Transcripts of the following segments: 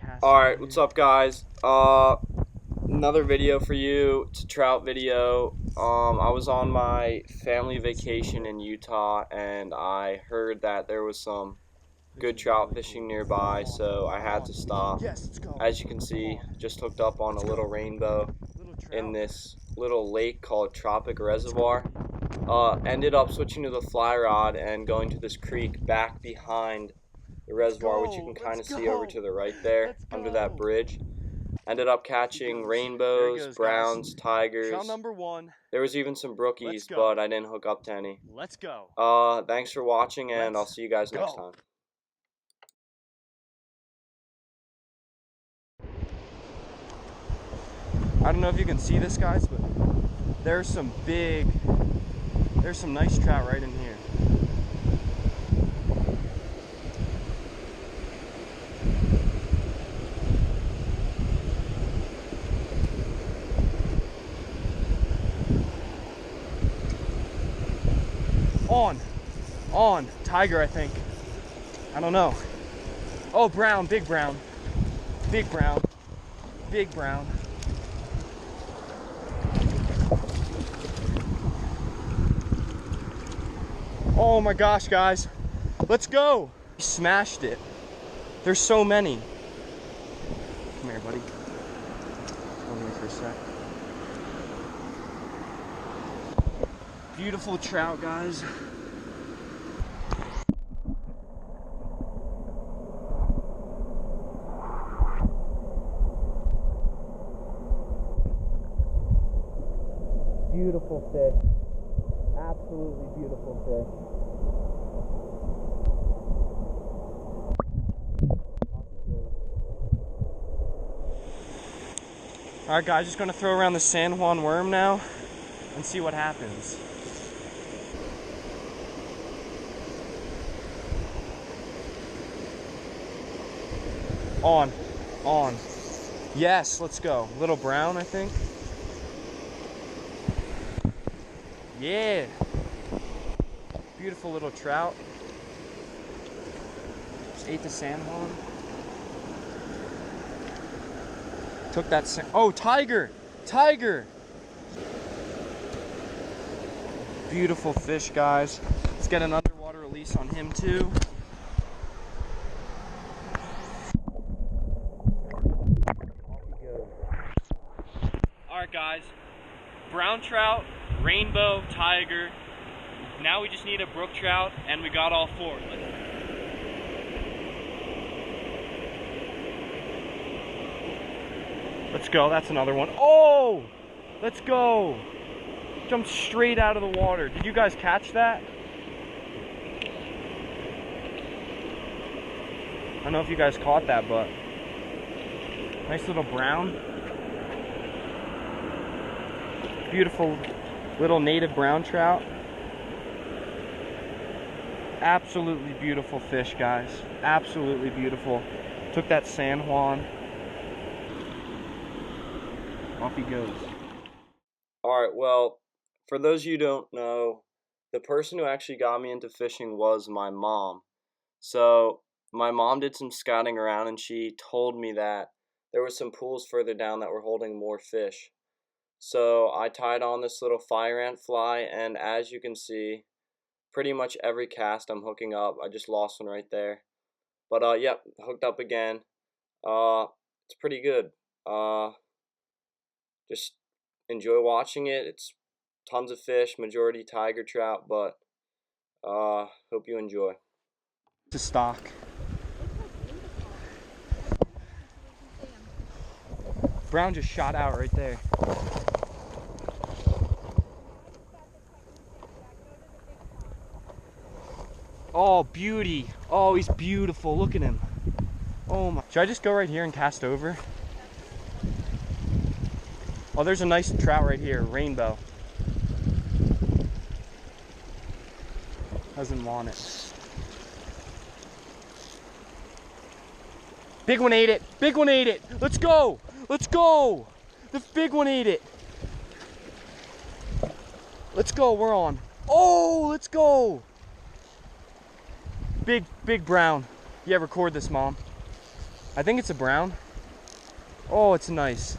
Alright, what's up guys? Another video for you. It's a trout video. I was on my family vacation in Utah and I heard that there was some good trout fishing nearby, so I had to stop. As you can see, just hooked up on a little rainbow in this little lake called Tropic Reservoir. Ended up switching to the fly rod and going to this creek back behind the reservoir, which you can kind of see over to the right there under that bridge. Ended up catching rainbows, browns, tigers. Trout number one. There was even some brookies, but I didn't hook up to any. Let's go. Thanks for watching, and I'll see you guys next time. I don't know if you can see this, guys, but there's some nice trout right in here. On, tiger, I think. I don't know. Oh, brown, big brown. Big brown. Big brown. Oh my gosh, guys. Let's go. He smashed it. There's so many. Come here, buddy. Hold me for a sec. Beautiful trout, guys. Beautiful fish. Absolutely beautiful fish. Alright guys, just gonna throw around the San Juan worm now and see what happens. On. Yes, let's go. Little brown, I think. Yeah. Beautiful little trout. Just ate the San Juan. Took that oh, tiger! Tiger! Beautiful fish, guys. Let's get an underwater release on him too. Alright guys, brown trout, rainbow, tiger. Now we just need a brook trout, and we got all four. Let's go, that's another one. Oh! Let's go! Jumped straight out of the water. Did you guys catch that? I don't know if you guys caught that, but nice little brown. Beautiful little native brown trout. Absolutely beautiful fish, guys. Absolutely beautiful. Took that San Juan. Off he goes. Alright, well, for those of you who don't know, the person who actually got me into fishing was my mom. So my mom did some scouting around and she told me that there were some pools further down that were holding more fish. So I tied on this little fire ant fly, and as you can see, pretty much every cast I'm hooking up. I just lost one right there. But yep, hooked up again. It's pretty good. Just enjoy watching it. It's tons of fish, majority tiger trout, but hope you enjoy. To stock. Brown just shot out right there. Oh, beauty. Oh, he's beautiful. Look at him. Oh my. Should I just go right here and cast over? Oh, there's a nice trout right here. Rainbow. Doesn't want it. Big one ate it. Big one ate it. Let's go. Let's go. The big one ate it. Let's go. We're on. Oh, let's go. Big brown. Yeah, record this, Mom. I think it's a brown. Oh, it's nice.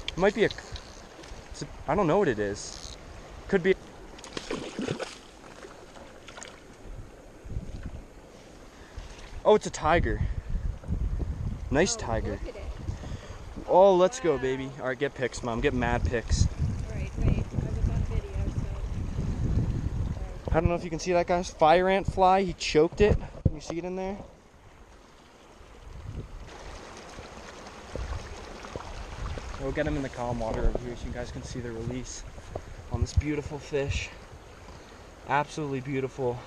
It might be I don't know what it is. Could be. Oh, it's a tiger. Nice tiger. Look at it. Oh, let's go, baby. All right, get pics, Mom. Get mad pics. All right, wait. I was on video, so. I don't know if you can see that, guys. Fire ant fly. He choked it. Can you see it in there? We'll get him in the calm water over here so you guys can see the release on this beautiful fish. Absolutely beautiful.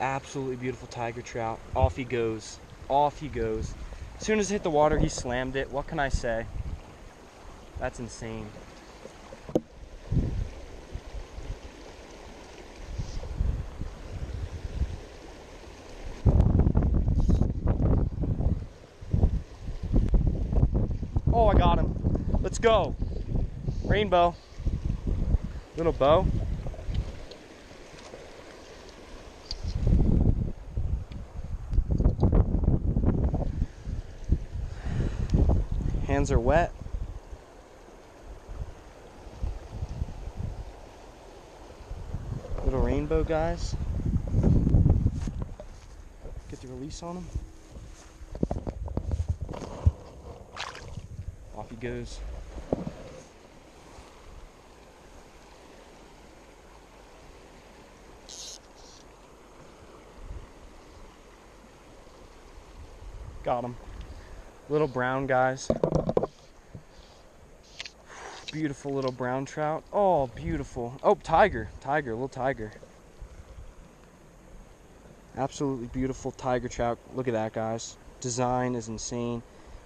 Absolutely beautiful tiger trout. Off he goes. Off he goes. As soon as it hit the water, he slammed it. What can I say? That's insane. Oh, I got him. Let's go. Rainbow. Little bow. Hands are wet. Little rainbow, guys. Get the release on him. Off he goes. Got him. Little brown, guys. Beautiful little brown trout. Oh, beautiful. Oh, tiger. Tiger, little tiger. Absolutely beautiful tiger trout. Look at that, guys. Design is insane.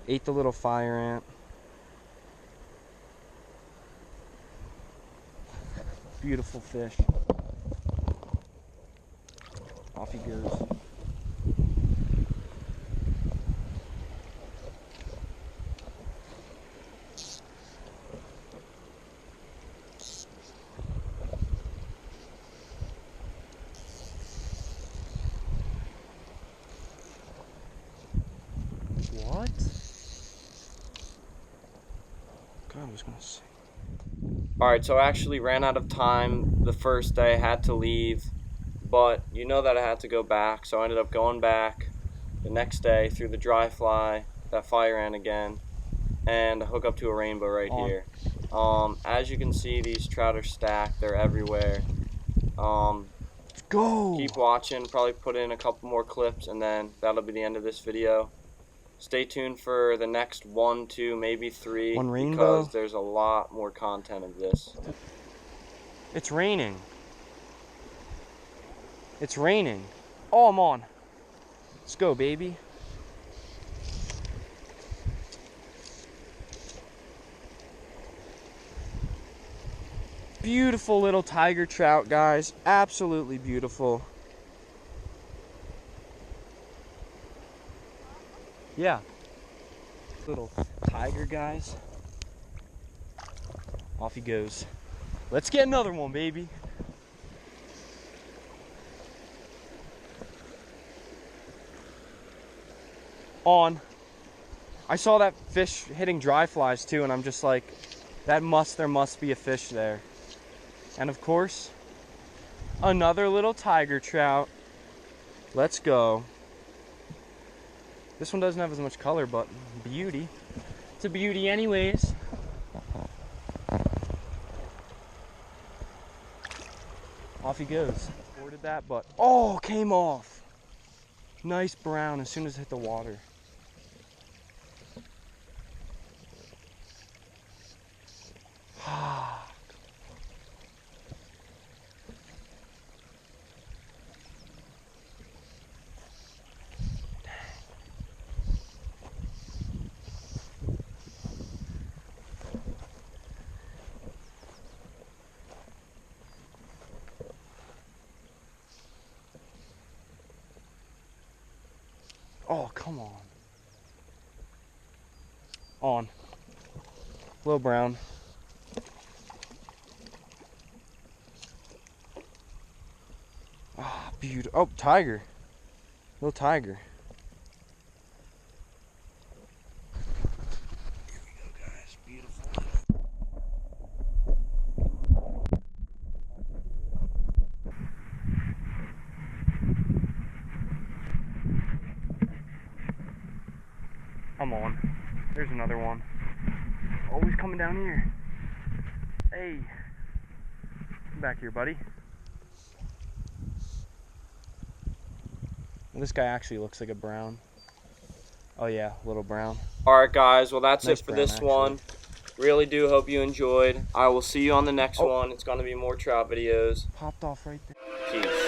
Ate the little fire ant. Beautiful fish. Off he goes. What? God, I was gonna say. Alright, so I actually ran out of time the first day. I had to leave, but you know that I had to go back, so I ended up going back the next day through the dry fly, that fire ant again, and hook up to a rainbow right here. As you can see, these trout are stacked. They're everywhere. Let's go. Keep watching. Probably put in a couple more clips, and then that'll be the end of this video. Stay tuned for the next 1, 2, maybe 3, One rainbow. because there's a lot more content of this. It's raining. It's raining. Oh, I'm on. Let's go, baby. Beautiful little tiger trout, guys. Absolutely beautiful. Yeah. Little tiger, guys. Off he goes. Let's get another one, baby. On. I saw that fish hitting dry flies too, and I'm just like, there must be a fish there. And of course, another little tiger trout. Let's go. This one doesn't have as much color, but beauty. It's a beauty anyways. Off he goes. Boarded that, but oh, came off. Nice brown as soon as it hit the water. Oh, come on. On. Little brown. Beautiful. Oh, tiger. Little tiger. Here we go, guys. Beautiful. Come on. There's another one. Always coming down here. Hey. Come back here, buddy. This guy actually looks like a brown. Oh yeah, little brown. Alright guys, well that's Nice it for brown, this actually. one. Really do hope you enjoyed. I will see you on the next one. It's going to be more trout videos. Popped off right there. Peace.